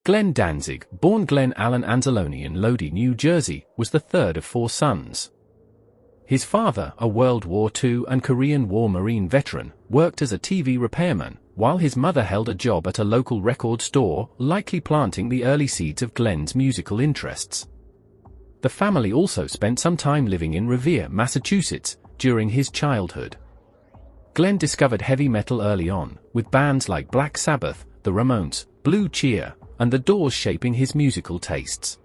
Glenn Danzig, born Glenn Allen Anzalone in Lodi, New Jersey, was the third of 4 sons. His father, a World War II and Korean War Marine veteran, worked as a TV repairman, while his mother held a job at a local record store, likely planting the early seeds of Glenn's musical interests. The family also spent some time living in Revere, Massachusetts, during his childhood. Glenn discovered heavy metal early on, with bands like Black Sabbath, the Ramones, Blue Cheer, and The Doors shaping his musical tastes.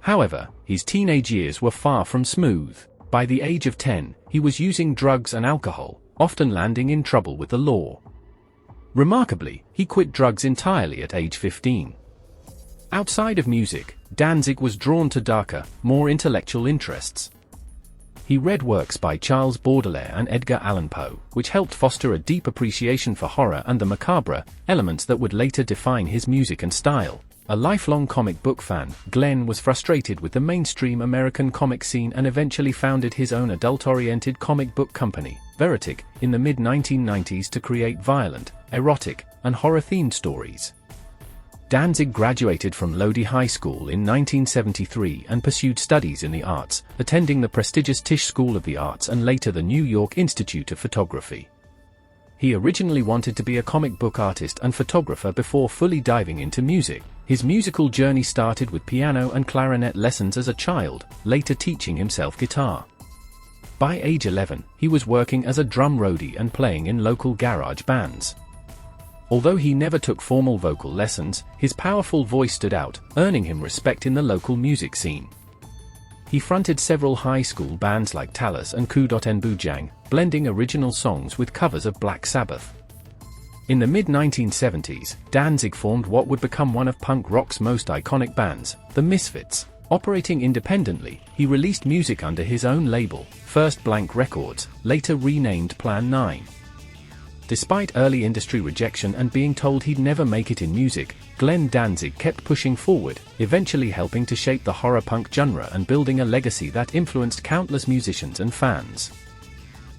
However, his teenage years were far from smooth. By the age of 10, he was using drugs and alcohol, often landing in trouble with the law. Remarkably, he quit drugs entirely at age 15. Outside of music, Danzig was drawn to darker, more intellectual interests. He read works by Charles Baudelaire and Edgar Allan Poe, which helped foster a deep appreciation for horror and the macabre, elements that would later define his music and style. A lifelong comic book fan, Glenn was frustrated with the mainstream American comic scene and eventually founded his own adult-oriented comic book company, Veritic, in the mid-1990s to create violent, erotic, and horror-themed stories. Danzig graduated from Lodi High School in 1973 and pursued studies in the arts, attending the prestigious Tisch School of the Arts and later the New York Institute of Photography. He originally wanted to be a comic book artist and photographer before fully diving into music. His musical journey started with piano and clarinet lessons as a child, later teaching himself guitar. By age 11, he was working as a drum roadie and playing in local garage bands. Although he never took formal vocal lessons, his powerful voice stood out, earning him respect in the local music scene. He fronted several high school bands like Talas and Ku.en Bujang, blending original songs with covers of Black Sabbath. In the mid-1970s, Danzig formed what would become one of punk rock's most iconic bands, the Misfits. Operating independently, he released music under his own label, First Blank Records, later renamed Plan 9. Despite early industry rejection and being told he'd never make it in music, Glenn Danzig kept pushing forward, eventually helping to shape the horror punk genre and building a legacy that influenced countless musicians and fans.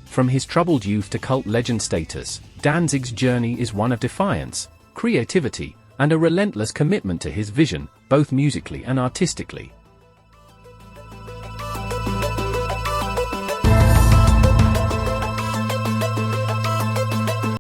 From his troubled youth to cult legend status, Danzig's journey is one of defiance, creativity, and a relentless commitment to his vision, both musically and artistically.